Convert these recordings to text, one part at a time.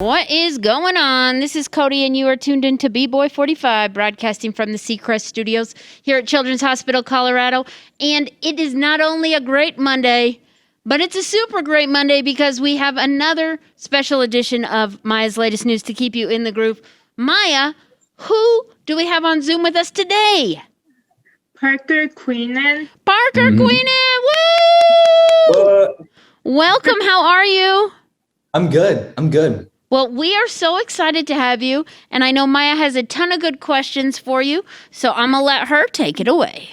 What is going on? This is Cody, and you are tuned into B-Boy 45, broadcasting from the Seacrest Studios here at Children's Hospital, Colorado. And it is not only a great Monday, but it's a super great Monday because we have another special edition of Maya's Latest News to keep you in the groove. Maya, who do we have on Zoom with us today? Parker Queenan. Parker Queenan! Woo! Welcome. How are you? I'm good. Well, we are so excited to have you, and I know Maya has a ton of good questions for you, so I'm going to let her take it away.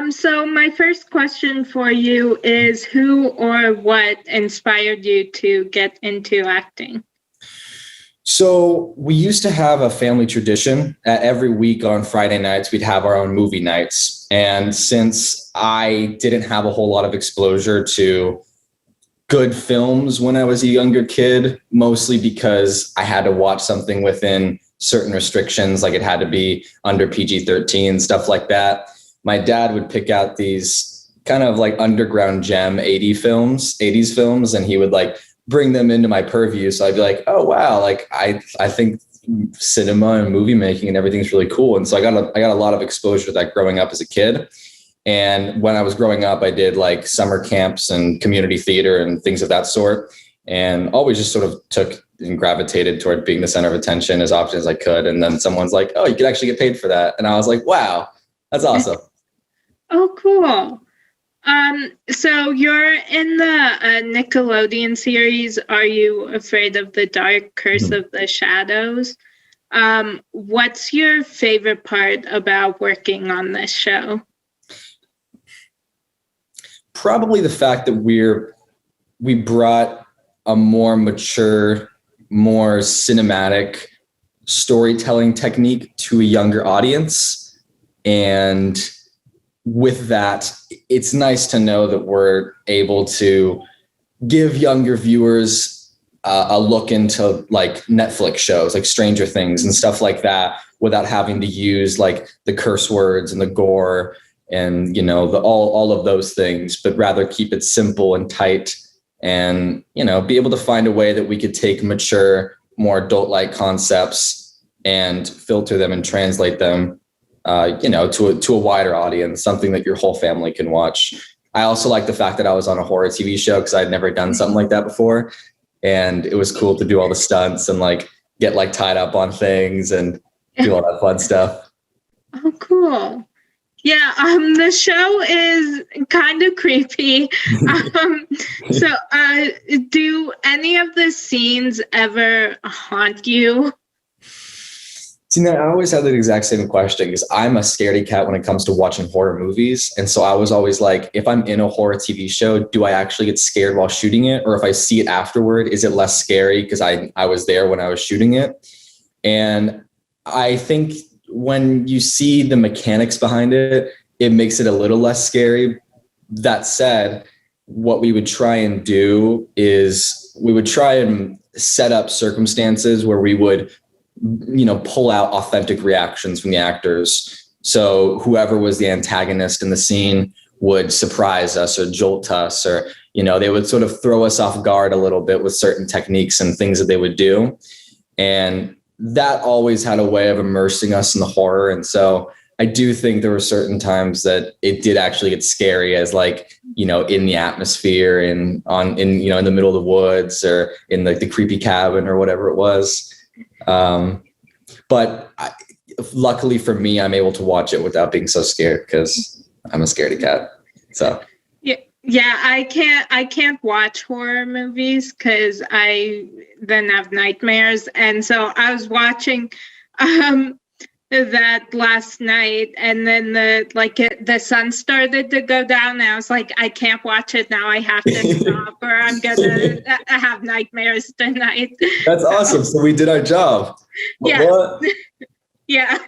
So my first question for you is who or what inspired you to get into acting? So we used to have a family tradition. Every week on Friday nights, we'd have our own movie nights. And since I didn't have a whole lot of exposure to good films when I was a younger kid, mostly because I had to watch something within certain restrictions, like it had to be under PG-13, stuff like that. My dad would pick out these kind of like underground gem 80s films, and he would like bring them into my purview. So I'd be like, oh wow, like I think cinema and movie making and everything's really cool. And so I got a lot of exposure to that growing up as a kid. And when I was growing up, I did like summer camps and community theater and things of that sort, and always just sort of took and gravitated toward being the center of attention as often as I could. And then someone's like, oh, you could actually get paid for that. And I was like, wow, that's awesome. Oh, cool. So you're in the Nickelodeon series, Are You Afraid of the Dark? Curse of the Shadows. What's your favorite part about working on this show? Probably the fact that we brought a more mature, more cinematic storytelling technique to a younger audience. And with that, it's nice to know that we're able to give younger viewers a look into like Netflix shows like Stranger Things and stuff like that without having to use like the curse words and the gore and, you know, all of those things, but rather keep it simple and tight and, you know, be able to find a way that we could take mature, more adult-like concepts and filter them and translate them, you know, to a wider audience, something that your whole family can watch. I also like the fact that I was on a horror TV show because I'd never done something like that before. And it was cool to do all the stunts and like get like tied up on things and do all that fun stuff. Oh, cool. Yeah, the show is kind of creepy. So do any of the scenes ever haunt you? See, I always had the exact same question because I'm a scaredy cat when it comes to watching horror movies. And so I was always like, if I'm in a horror TV show, do I actually get scared while shooting it? Or if I see it afterward, is it less scary because I was there when I was shooting it? And I think when you see the mechanics behind it, it makes it a little less scary. That said, what we would try and do is we would try and set up circumstances where we would, you know, pull out authentic reactions from the actors. So whoever was the antagonist in the scene would surprise us or jolt us, or, you know, they would sort of throw us off guard a little bit with certain techniques and things that they would do. And that always had a way of immersing us in the horror. And so I do think there were certain times that it did actually get scary as like, you know, in the atmosphere and in the middle of the woods or in like the creepy cabin or whatever it was. But luckily for me, I'm able to watch it without being so scared because I'm a scaredy cat. So yeah, I can't watch horror movies because I then have nightmares. And so I was watching that last night, and then the sun started to go down. And I was like, I can't watch it now. I have to stop, or I'm gonna have nightmares tonight. That's awesome. So we did our job. Yeah. What? Yeah.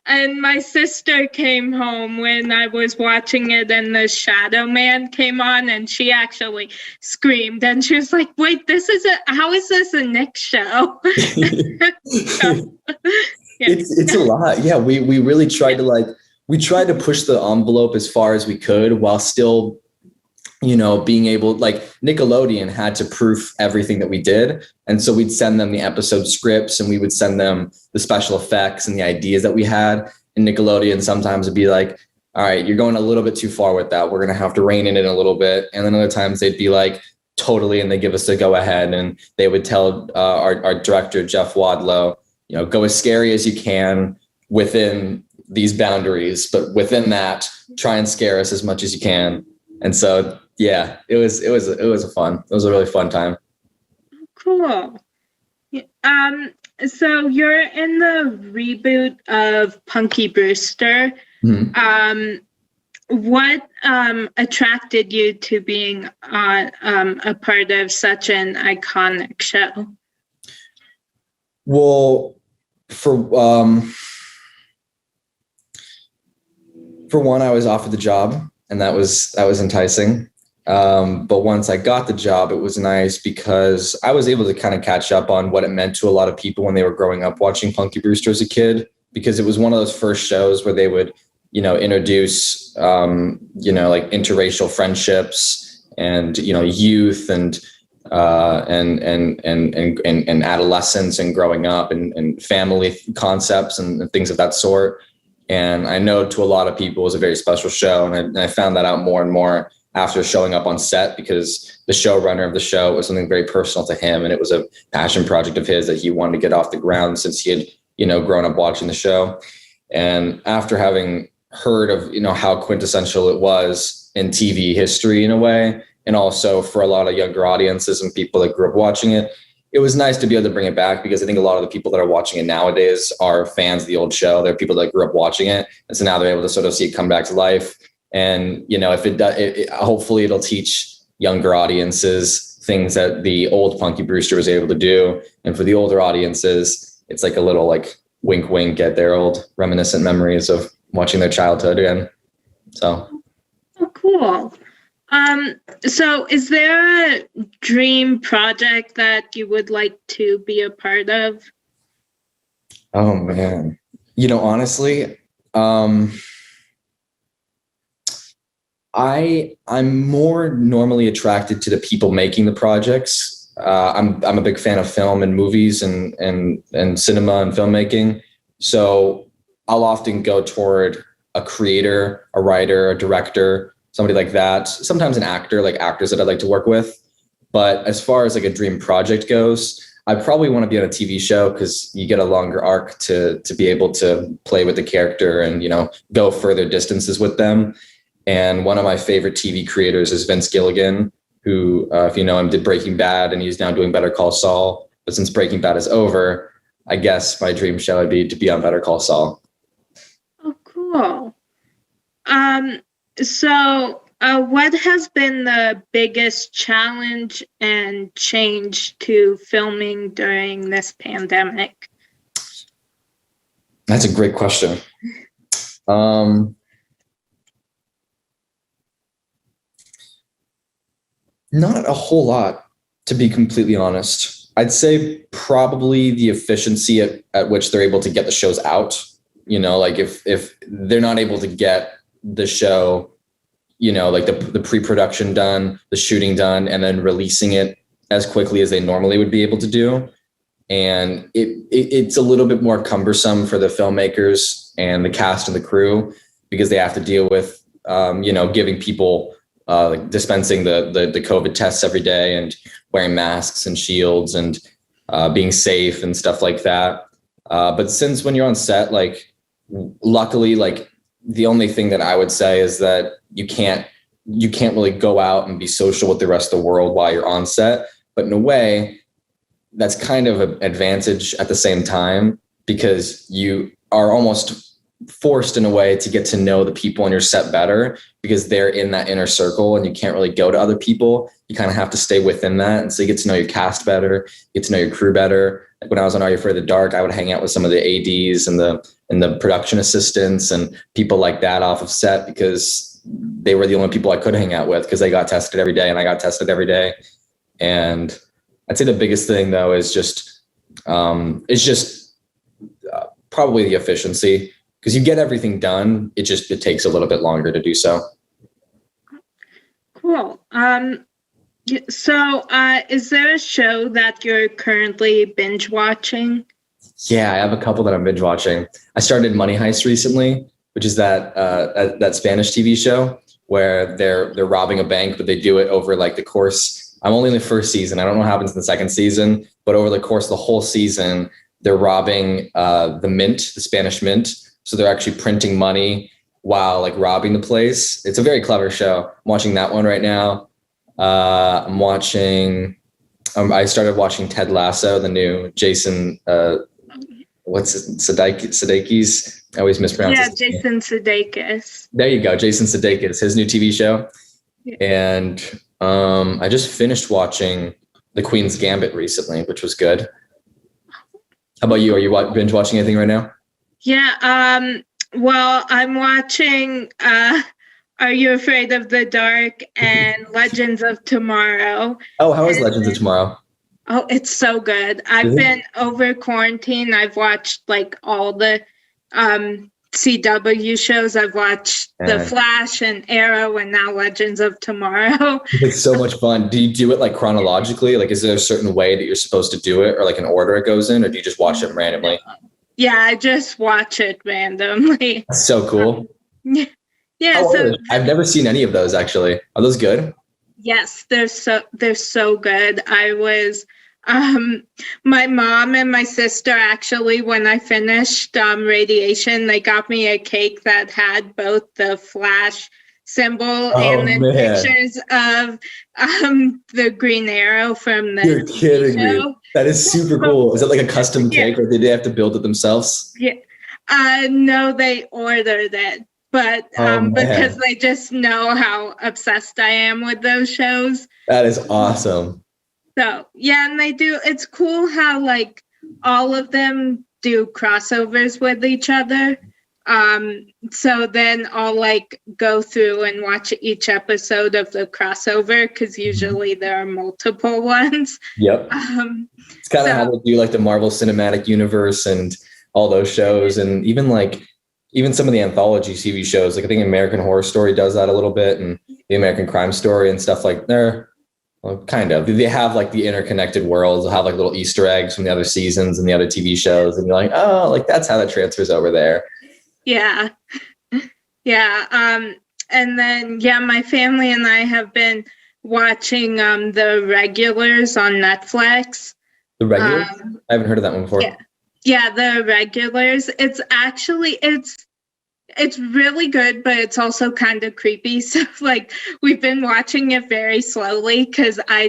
And my sister came home when I was watching it, and the Shadow Man came on, and she actually screamed, and she was like, wait, how is this a Nick show? So, yeah. It's a lot. Yeah, we really tried to push the envelope as far as we could while still being able, like Nickelodeon had to proof everything that we did. And so we'd send them the episode scripts and we would send them the special effects and the ideas that we had. And Nickelodeon sometimes would be like, all right, you're going a little bit too far with that. We're going to have to rein in it a little bit. And then other times they'd be like, totally. And they give us a go ahead. And they would tell our director, Jeff Wadlow, go as scary as you can within these boundaries, but within that, try and scare us as much as you can. And so, yeah, it was a really fun time. Cool. So you're in the reboot of Punky Brewster. Mm-hmm. What attracted you to being a part of such an iconic show? Well, for one, I was offered the job, and that was enticing. But once I got the job, it was nice because I was able to kind of catch up on what it meant to a lot of people when they were growing up watching Punky Brewster as a kid, because it was one of those first shows where they would, introduce, like interracial friendships and, youth and adolescence and growing up and family concepts and things of that sort. And I know to a lot of people it was a very special show. And I found that out more and more after showing up on set, because the showrunner of the show was something very personal to him. And it was a passion project of his that he wanted to get off the ground since he had, grown up watching the show. And after having heard of, how quintessential it was in TV history in a way, and also for a lot of younger audiences and people that grew up watching it, it was nice to be able to bring it back, because I think a lot of the people that are watching it nowadays are fans of the old show. They're people that grew up watching it. And so now they're able to sort of see it come back to life. And, if it does, hopefully it'll teach younger audiences things that the old Punky Brewster was able to do. And for the older audiences, it's like a little like wink, wink at their old reminiscent memories of watching their childhood again. So. Oh, cool. So is there a dream project that you would like to be a part of? Oh man. Honestly, I'm more normally attracted to the people making the projects. I'm a big fan of film and movies and cinema and filmmaking. So I'll often go toward a creator, a writer, a director, somebody like that. Sometimes an actor, like actors that I'd like to work with. But as far as like a dream project goes, I probably want to be on a TV show, because you get a longer arc to be able to play with the character and, go further distances with them. And one of my favorite TV creators is Vince Gilligan, who, if you know him, did Breaking Bad, and he's now doing Better Call Saul. But since Breaking Bad is over, I guess my dream show would be to be on Better Call Saul. Oh, cool. So what has been the biggest challenge and change to filming during this pandemic? That's a great question. Not a whole lot, to be completely honest. I'd say probably the efficiency at which they're able to get the shows out. Like if they're not able to get the show, like the pre-production done, the shooting done, and then releasing it as quickly as they normally would be able to do. And it's a little bit more cumbersome for the filmmakers and the cast and the crew, because they have to deal with, giving people, dispensing the COVID tests every day and wearing masks and shields and being safe and stuff like that. But since when you're on set, like, luckily, like, the only thing that I would say is that you can't really go out and be social with the rest of the world while you're on set. But in a way, that's kind of an advantage at the same time, because you are almost forced in a way to get to know the people on your set better, because they're in that inner circle and you can't really go to other people. You kind of have to stay within that. And so you get to know your cast better, get to know your crew better. Like when I was on Are You Afraid of the Dark, I would hang out with some of the ADs and the production assistants and people like that off of set, because they were the only people I could hang out with, because they got tested every day and I got tested every day. And I'd say the biggest thing though is just probably the efficiency, because you get everything done. It takes a little bit longer to do so. Cool. So, is there a show that you're currently binge watching? Yeah, I have a couple that I'm binge watching. I started Money Heist recently, which is that Spanish TV show where they're robbing a bank, but they do it over like the course. I'm only in the first season. I don't know what happens in the second season, but over the course of the whole season, they're robbing the mint, the Spanish mint. So they're actually printing money while like robbing the place. It's a very clever show. I'm watching that one right now. I'm watching. I started watching Ted Lasso, the new Jason. What's it, Sudeikis? I always mispronounce. Yeah, his name. Jason Sudeikis. There you go, Jason Sudeikis, his new TV show. Yeah. And I just finished watching The Queen's Gambit recently, which was good. How about you? Are you binge watching anything right now? Yeah. Well, I'm watching Are You Afraid of the Dark and Legends of Tomorrow. Oh, how is Legends of Tomorrow? Oh, it's so good. I've been over quarantine. I've watched like all the CW shows. I've watched The Flash and Arrow and now Legends of Tomorrow. It's so much fun. Do you do it like chronologically? Like, is there a certain way that you're supposed to do it or like an order it goes in, or do you just watch it randomly? Yeah, I just watch it randomly. That's so cool. Yeah. So I've never seen any of those actually. Are those good? Yes, they're so good. I was my mom and my sister actually, when I finished Radiation, they got me a cake that had both the Flash symbol and then pictures of the Green Arrow from the You're kidding me. That is super cool. Is it like a custom cake or did they have to build it themselves? Yeah. No, they ordered it. But because they just know how obsessed I am with those shows. That is awesome. So, yeah, and they do. It's cool how, like, all of them do crossovers with each other. So then I'll, like, go through and watch each episode of the crossover because usually there are multiple ones. Yep. It's kind of how they do, like, the Marvel Cinematic Universe and all those shows. And even some of the anthology TV shows, like I think American Horror Story does that a little bit, and the American Crime Story and stuff like that. Well, kind of. They have like the interconnected worlds. They'll have like little Easter eggs from the other seasons and the other TV shows, and you're like, oh, like that's how that transfers over there. Yeah, yeah. And then my family and I have been watching The Regulars on Netflix. The Regulars? I haven't heard of that one before. Yeah, The Regulars. It's actually it's really good, but it's also kind of creepy. So like we've been watching it very slowly because I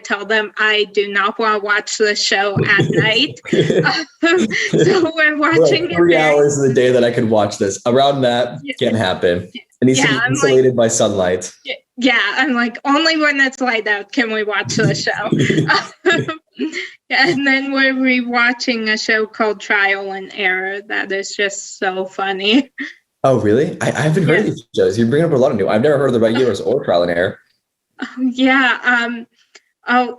tell them I do not want to watch the show at night. So we're watching like 3 hours of the day that I could watch this. Around that can't happen. It needs to be insulated by sunlight. Yeah, I'm like, only when it's light out can we watch the show. And then we're rewatching a show called Trial and Error that is just so funny. Oh, really? I haven't heard of these shows. You're bringing up a lot of new. I've never heard of The Regulars or Trial and Error. Yeah.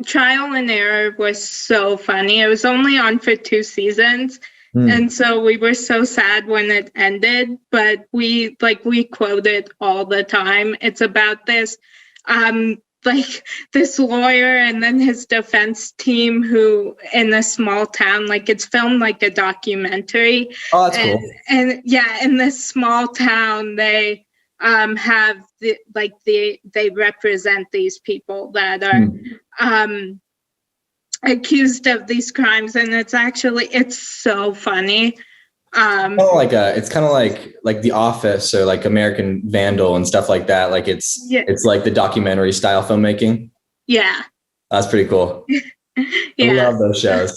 Trial and Error was so funny. It was only on for 2 seasons. And so we were so sad when it ended, but we quote it all the time. It's about this this lawyer and then his defense team who in a small town, like it's filmed like a documentary. Oh, that's cool. And in this small town, they have they represent these people that are accused of these crimes, and it's so funny. It's kind of like The Office or like American Vandal and stuff like that. Like it's like the documentary style filmmaking. Yeah, that's pretty cool. I love those shows.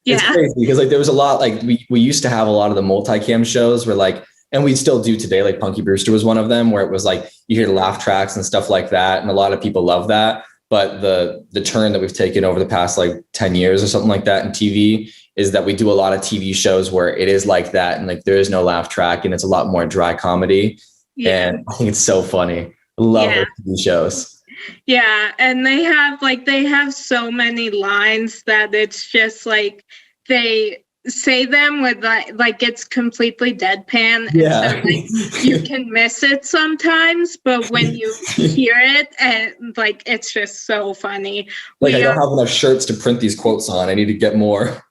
It's Yeah. crazy because like there was a lot, like we used to have a lot of the multicam shows where like, and we still do today, like Punky Brewster was one of them where it was like you hear laugh tracks and stuff like that, and a lot of people love that. But the turn that we've taken over the past like 10 years or something like that in TV is that we do a lot of TV shows where it is like that, and like there is no laugh track and it's a lot more dry comedy. Yeah. And I think it's so funny. I love those TV shows. Yeah, and they have so many lines that it's just like they say them with like it's completely deadpan, and Yeah. so like you can miss it sometimes, but when you hear it, and like it's just so funny. Like, I don't have enough shirts to print these quotes on. I need to get more.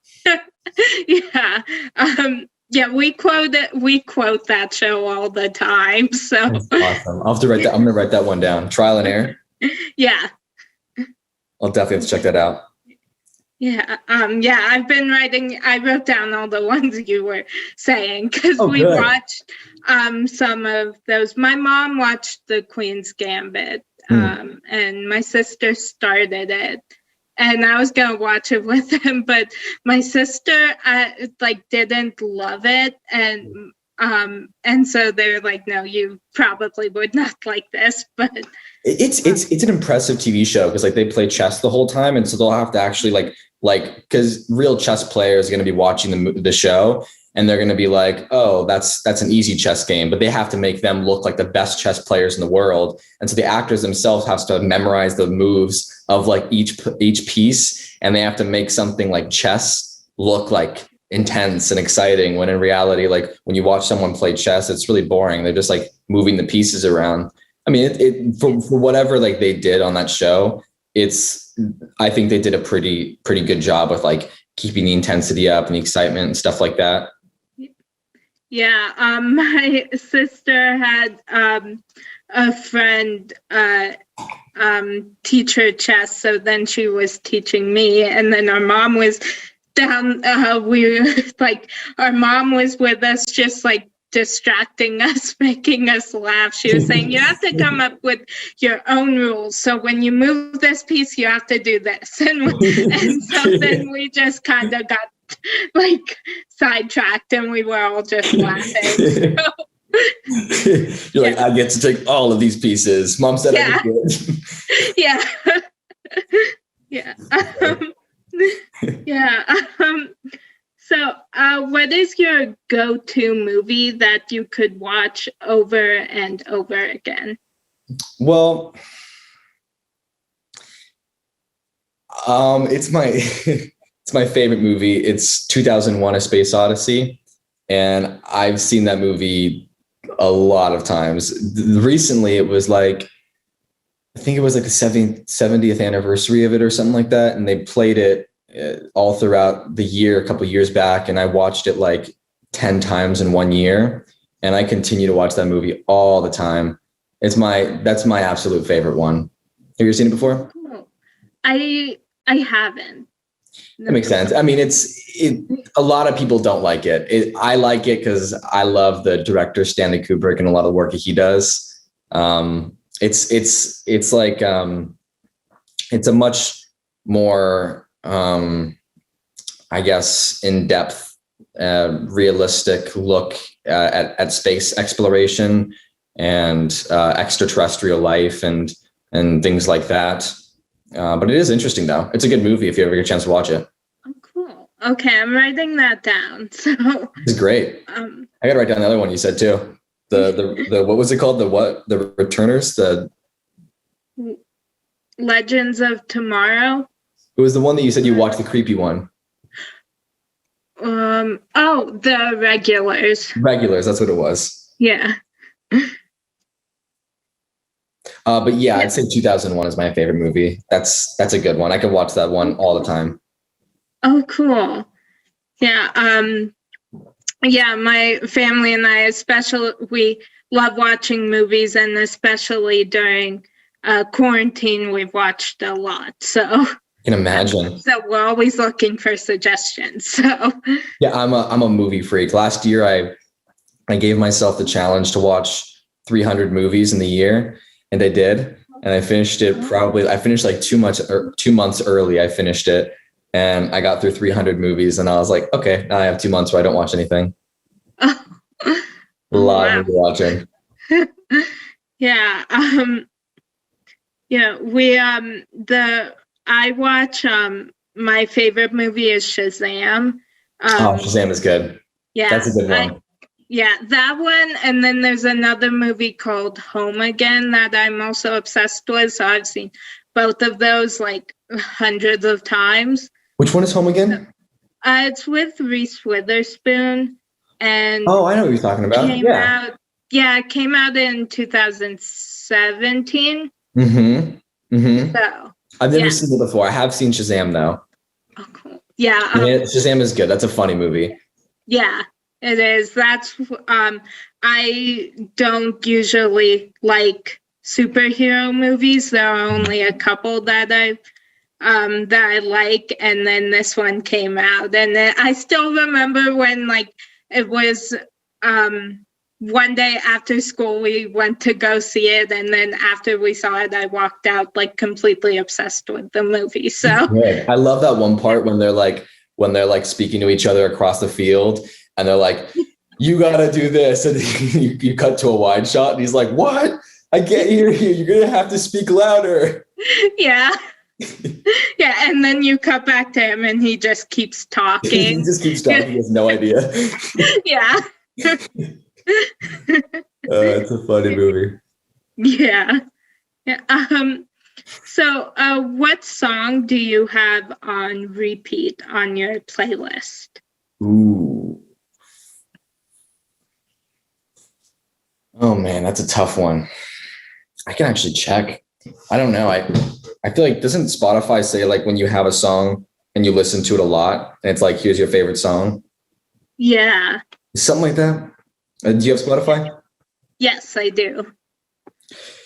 Yeah. Yeah, we quote that show all the time. So That's awesome. I'll have to write that. I'm gonna write that one down. Trial and Error. yeah. I'll definitely have to check that out. Yeah. Yeah, I wrote down all the ones you were saying, because we good. watched some of those. My mom watched The Queen's Gambit, and my sister started it. And I was gonna watch it with him, but my sister like didn't love it, and so they're like, "No, you probably would not like this." But it's an impressive TV show because like they play chess the whole time, and so they'll have to actually like because real chess players are going to be watching the show, and they're going to be like, "Oh, that's an easy chess game," but they have to make them look like the best chess players in the world, and so the actors themselves have to memorize the moves of like each piece, and they have to make something like chess look like intense and exciting, when in reality, like when you watch someone play chess, it's really boring. They're just like moving the pieces around. I mean, for whatever like they did on that show, I think they did a pretty good job with like keeping the intensity up and the excitement and stuff like that. Yeah, my sister had a friend teach her chess, so then she was teaching me, and then our mom was down. Our mom was with us, just like distracting us, making us laugh. She was saying, "You have to come up with your own rules. So when you move this piece, you have to do this." And so then we just kind of got like sidetracked, and we were all just laughing. So. You're like, I get to take all of these pieces. Mom said I could. Yeah. Yeah. Yeah. So, what is your go-to movie that you could watch over and over again? Well, it's my it's my favorite movie. It's 2001: A Space Odyssey, and I've seen that movie a lot of times. Recently, it was like, I think it was like the 70th anniversary of it or something like that, and they played it all throughout the year a couple of years back, and I watched it like 10 times in 1 year, and I continue to watch that movie all the time. That's my absolute favorite one. Have you seen it before? Cool. I haven't. That makes sense. I mean, a lot of people don't like it. I like it because I love the director Stanley Kubrick and a lot of the work that he does. It's like it's a much more I guess in-depth, realistic look at space exploration and extraterrestrial life and things like that. But it is interesting, though. It's a good movie if you ever get a chance to watch it. Oh, cool. Okay, I'm writing that down. So it's great. I got to write down the other one you said too. The what was it called? The Returners? The Legends of Tomorrow. It was the one that you said you watched, the creepy one. The Regulars. Regulars, that's what it was. Yeah. But yeah, I'd say 2001 is my favorite movie. That's a good one. I could watch that one all the time. Oh, cool. Yeah. Yeah, my family and I, we love watching movies, and especially during quarantine, we've watched a lot. So I can imagine. So we're always looking for suggestions. So yeah, I'm a movie freak. Last year, I gave myself the challenge to watch 300 movies in the year. And I did, and I finished it I finished like 2 months early. I finished it, and I got through 300 movies, and I was like, okay, now I have 2 months where I don't watch anything. A lot of movie watching. Yeah. Yeah, I watch, my favorite movie is Shazam. Shazam is good. Yeah. That's a good one. Yeah, that one. And then there's another movie called Home Again that I'm also obsessed with. So I've seen both of those like hundreds of times. Which one is Home Again? It's with Reese Witherspoon, and Oh, I know what you're talking about. came out. Yeah, it came out in 2017. So I've never seen it before. I have seen Shazam though. Oh, cool. Yeah. Shazam is good. That's a funny movie. Yeah, it is. That's I don't usually like superhero movies. There are only a couple that I like, and then this one came out, and then I still remember when like it was one day after school we went to go see it, and then after we saw it I walked out like completely obsessed with the movie. So I love that one part when they're like speaking to each other across the field, and they're like, you gotta do this, and you cut to a wide shot and he's like, what? I can't hear you, you're gonna have to speak louder. Yeah. Yeah, and then you cut back to him and he just keeps talking. He just keeps talking. He has no idea. Yeah. It's a funny movie. Yeah. So what song do you have on repeat on your playlist? Ooh. Oh man, that's a tough one. I can actually check. I don't know. I feel like, doesn't Spotify say like when you have a song and you listen to it a lot and it's like, here's your favorite song? Yeah. Something like that. Do you have Spotify? Yes, I do.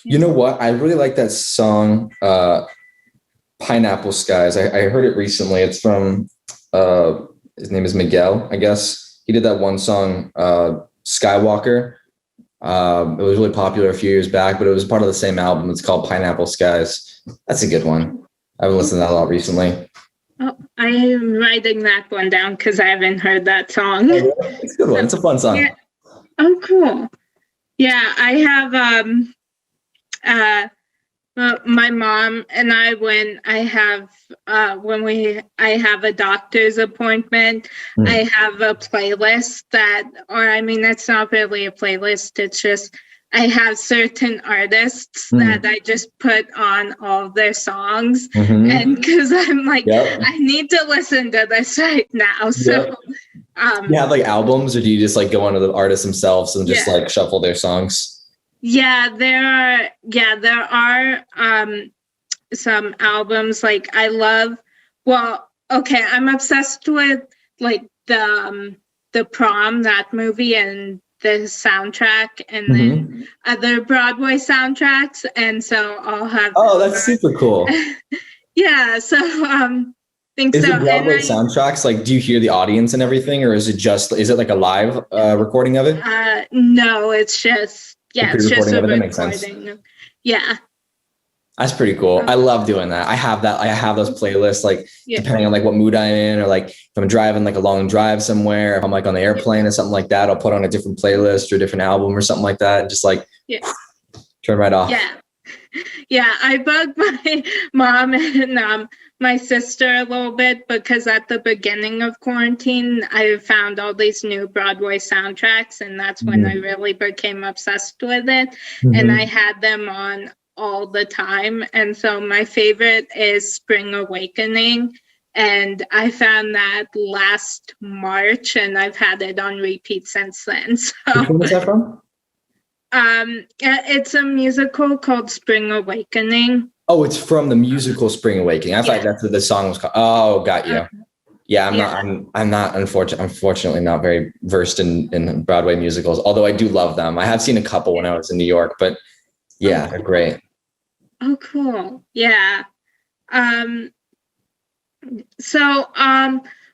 You know what? I really like that song, Pineapple Skies. I heard it recently. It's from, his name is Miguel, I guess. He did that one song, Skywalker. It was really popular a few years back, but it was part of the same album. It's called Pineapple Skies. That's a good one. I've been listening to that a lot recently. Oh, I am writing that one down because I haven't heard that song. Oh, really? It's a good one. It's a fun song. Yeah. Oh, cool. Yeah, I have my mom and I, when I have a doctor's appointment, I have a playlist it's not really a playlist, it's just I have certain artists that I just put on all their songs, and because I'm like, I need to listen to this right now. So you have like albums, or do you just like go onto the artists themselves and just like shuffle their songs? Yeah, there are some albums like I love. Well, okay, I'm obsessed with like the Prom, that movie, and the soundtrack, and then other Broadway soundtracks, and so I'll have. Oh, that's super cool. Yeah, so think is so. It Broadway soundtracks? Like, do you hear the audience and everything, or is it like a live recording of it? No, it's just it's just a recording. Yeah. That's pretty cool. I love doing that. I have those playlists, like depending on like what mood I'm in, or like if I'm driving like a long drive somewhere, if I'm like on the airplane or something like that, I'll put on a different playlist or a different album or something like that. And just like turn right off. Yeah. Yeah. I bug my mom and my sister a little bit because at the beginning of quarantine, I found all these new Broadway soundtracks, and that's when I really became obsessed with it. And I had them on all the time, and so my favorite is Spring Awakening, and I found that last March, and I've had it on repeat since then. So which one is that from? It's a musical called Spring Awakening. Oh, it's from the musical Spring Awakening. I thought that's what the song was called. Oh, got you. Yeah, I'm not unfortunately not very versed in Broadway musicals, although I do love them. I have seen a couple when I was in New York, but yeah, they're great. Oh, cool. Yeah. So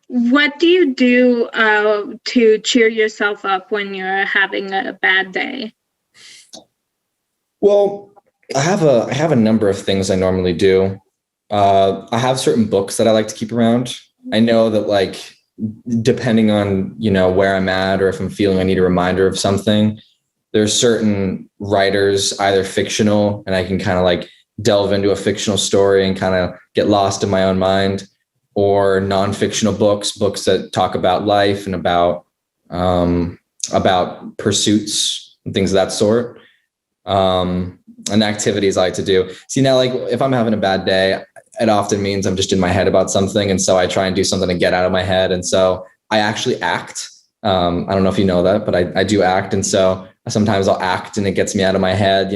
what do you do to cheer yourself up when you're having a bad day? Well, I have a number of things I normally do. I have certain books that I like to keep around. I know that like depending on, where I'm at, or if I'm feeling I need a reminder of something, there's certain writers, either fictional, and I can kind of like delve into a fictional story and kind of get lost in my own mind, or non-fictional books that talk about life and about pursuits and things of that sort, and activities I like to do. See, now, like if I'm having a bad day, it often means I'm just in my head about something. And so I try and do something to get out of my head. And so I actually act. I don't know if you know that, but I do act. And so sometimes I'll act and it gets me out of my head,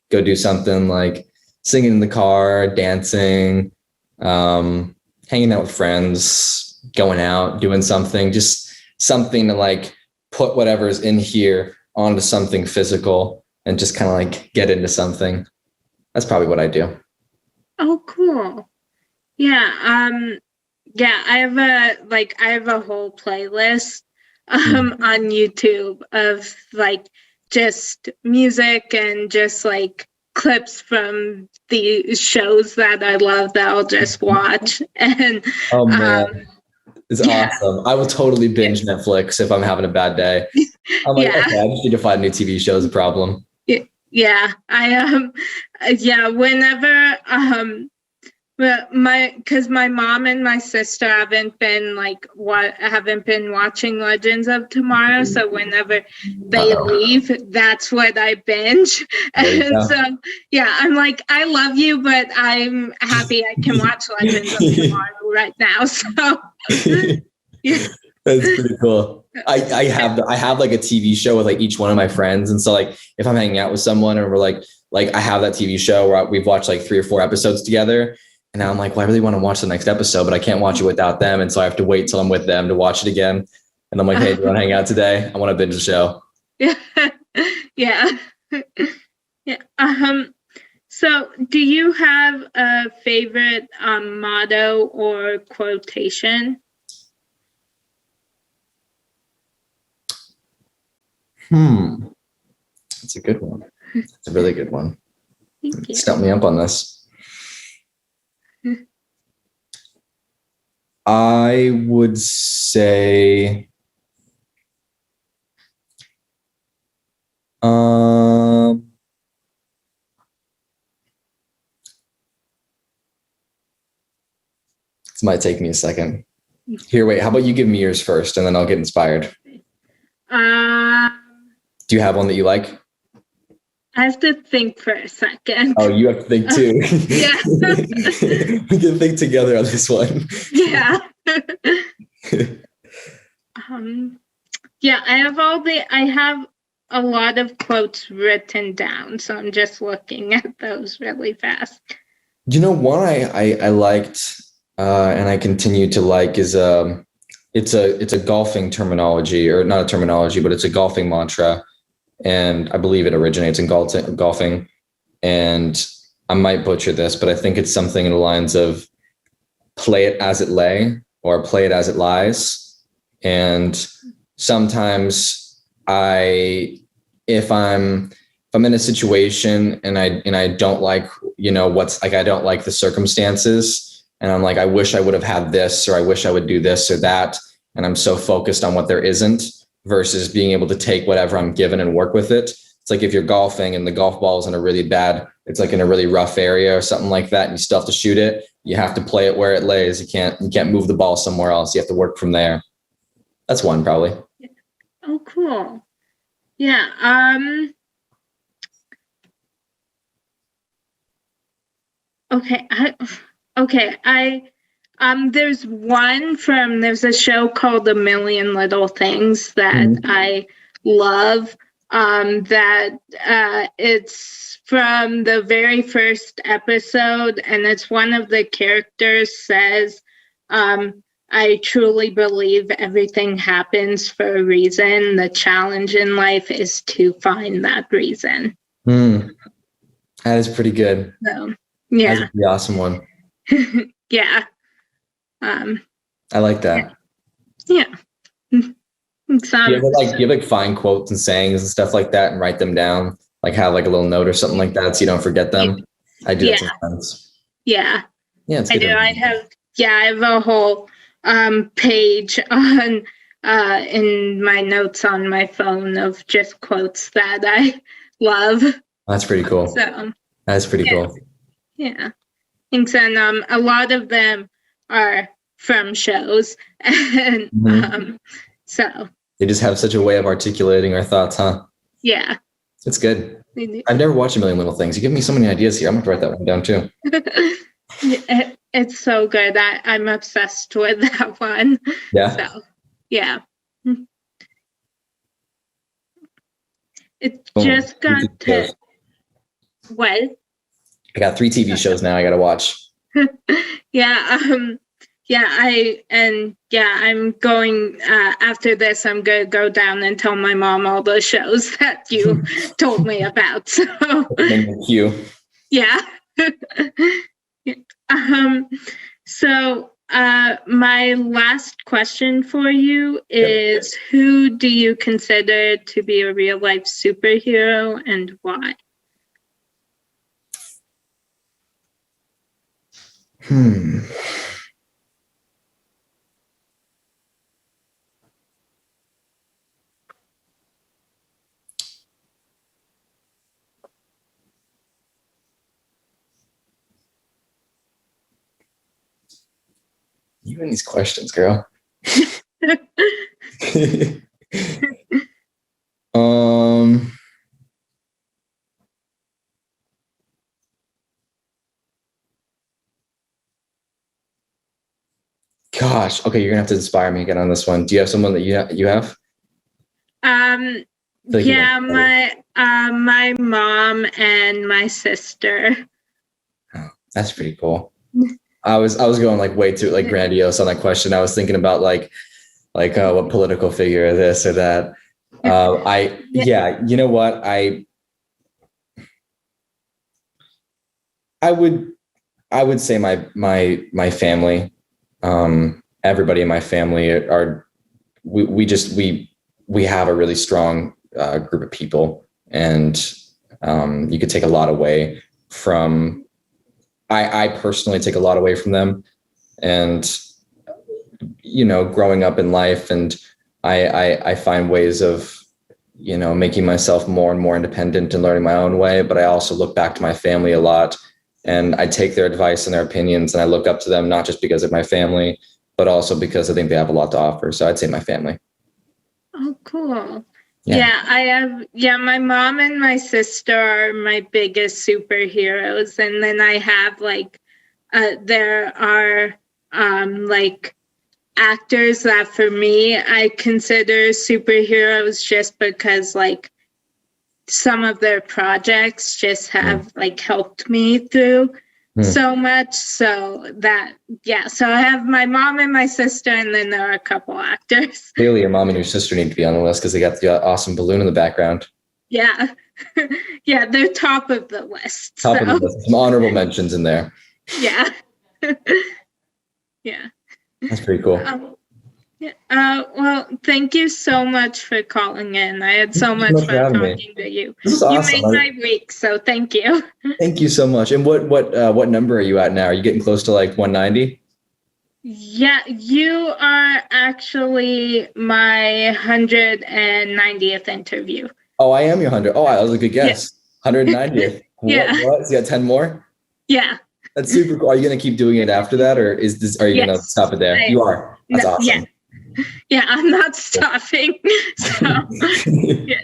go do something like singing in the car, dancing, hanging out with friends, going out, doing something, just something to like put whatever's in here onto something physical and just kind of like get into something. That's probably what I do. Oh, cool. Yeah. Yeah, I have a whole playlist on YouTube of like just music and just like clips from the shows that I love that I'll just watch. And oh man, it's awesome. I will totally binge Netflix if I'm having a bad day. I'm like, okay, I just need to find a new TV show is a problem. Yeah, whenever because my mom and my sister haven't been watching Legends of Tomorrow, so whenever they leave, that's what I binge. And so I'm like, I love you, but I'm happy I can watch Legends of Tomorrow right now. So yeah. That's pretty cool. I have like a TV show with like each one of my friends. And so like if I'm hanging out with someone and we're like I have that TV show where we've watched like 3 or 4 episodes together. And now I'm like, well, I really want to watch the next episode, but I can't watch it without them. And so I have to wait till I'm with them to watch it again. And I'm like, hey, do you want to hang out today? I want to binge the show. Yeah. So do you have a favorite motto or quotation? That's a good one. It's a really good one. Thank you. Stump me up on this. I would say this might take me a second. Here, wait, how about you give me yours first and then I'll get inspired. Do you have one that you like? I have to think for a second. Oh, you have to think too. Yeah. We can think together on this one. Yeah. Yeah, I have a lot of quotes written down, so I'm just looking at those really fast. One I liked and I continue to like is it's a golfing terminology, or not a terminology, but it's a golfing mantra. And I believe it originates in golfing. And I might butcher this, but I think it's something in the lines of play it as it lay or play it as it lies. And sometimes if I'm in a situation and I don't like, I don't like the circumstances, and I'm like, I wish I would have had this, or I wish I would do this or that. And I'm so focused on what there isn't versus being able to take whatever I'm given and work with it. It's like if you're golfing and the golf ball is in a really rough area or something like that, and you still have to shoot it, you have to play it where it lays. You can't move the ball somewhere else. You have to work from there. That's one probably. Oh, cool. Yeah. There's a show called A Million Little Things that I love. It's from the very first episode, and it's one of the characters says, I truly believe everything happens for a reason. The challenge in life is to find that reason. That is pretty good. So, yeah. That's a pretty awesome one. Yeah. I like that. Yeah. Do you ever find quotes and sayings and stuff like that and write them down? Like have like a little note or something like that so you don't forget them? I do that sometimes. Yeah. Yeah, it's good. I have a whole page on in my notes on my phone of just quotes that I love. That's pretty cool. So that's pretty cool. Yeah. Thanks. And a lot of them are from shows. And so they just have such a way of articulating our thoughts, huh? Yeah. It's good. I've never watched A Million Little Things. You give me so many ideas here. I'm going to write that one down too. It's so good. I'm obsessed with that one. Yeah. So, yeah. It Boom. just got to, Shows. what? I got 3 TV shows now I got to watch. Yeah, I'm going, after this, I'm going to go down and tell my mom all the shows that you told me about. So, Thank you. yeah. So, my last question for you is, who do you consider to be a real life superhero and why? You and these questions, girl. Gosh. Okay, you're gonna have to inspire me again on this one. Do you have someone that you have? Like Yeah, my mom and my sister. Oh, that's pretty cool. I was going like way too like grandiose on that question. I was thinking about like what political figure, this or that. You know what? I would say my family. Everybody in my family we have a really strong group of people, and you could take a lot away from. I personally take a lot away from them, and growing up in life, and I find ways of making myself more and more independent and learning my own way. But I also look back to my family a lot, and I take their advice and their opinions, and I look up to them, not just because of my family, but also because I think they have a lot to offer. So I'd say my family. Oh, cool. Yeah, my mom and my sister are my biggest superheroes. And then I have there are like actors that for me, I consider superheroes just because like some of their projects just have like helped me through so much. So so I have my mom and my sister, and then there are a couple actors. Clearly your mom and your sister need to be on the list because they got the awesome balloon in the background. Yeah. Yeah, they're top of the list. Top of the list. Some honorable mentions in there. Yeah. Yeah. That's pretty cool. Well, thank you so much for calling in. I had so much fun talking to you. This is awesome. You made my week, so thank you. Thank you so much. And what number are you at now? Are you getting close to like 190? Yeah, you are actually my 190th interview. Oh, I am your 100. Oh, that was a good guess. Yeah. 190th. Yeah. What? So you got 10 more? Yeah. That's super cool. Are you going to keep doing it after that, or are you going to stop it there? You are. That's awesome. Yeah. Yeah, I'm not stopping. So, yeah.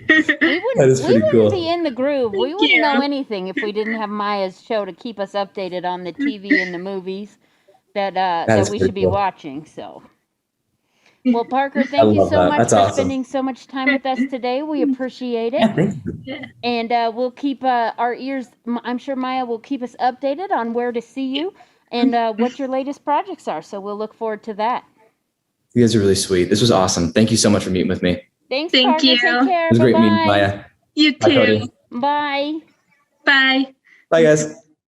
We wouldn't be in the groove. We wouldn't know anything if we didn't have Maya's show to keep us updated on the TV and the movies that we should be watching. So, well, Parker, thank you so much for spending so much time with us today. We appreciate it. Yeah. And we'll keep our ears. I'm sure Maya will keep us updated on where to see you and what your latest projects are. So we'll look forward to that. You guys are really sweet. This was awesome. Thank you so much for meeting with me. Thank you. Take care. It was great meeting Maya. You too. Bye. Bye. Bye, guys.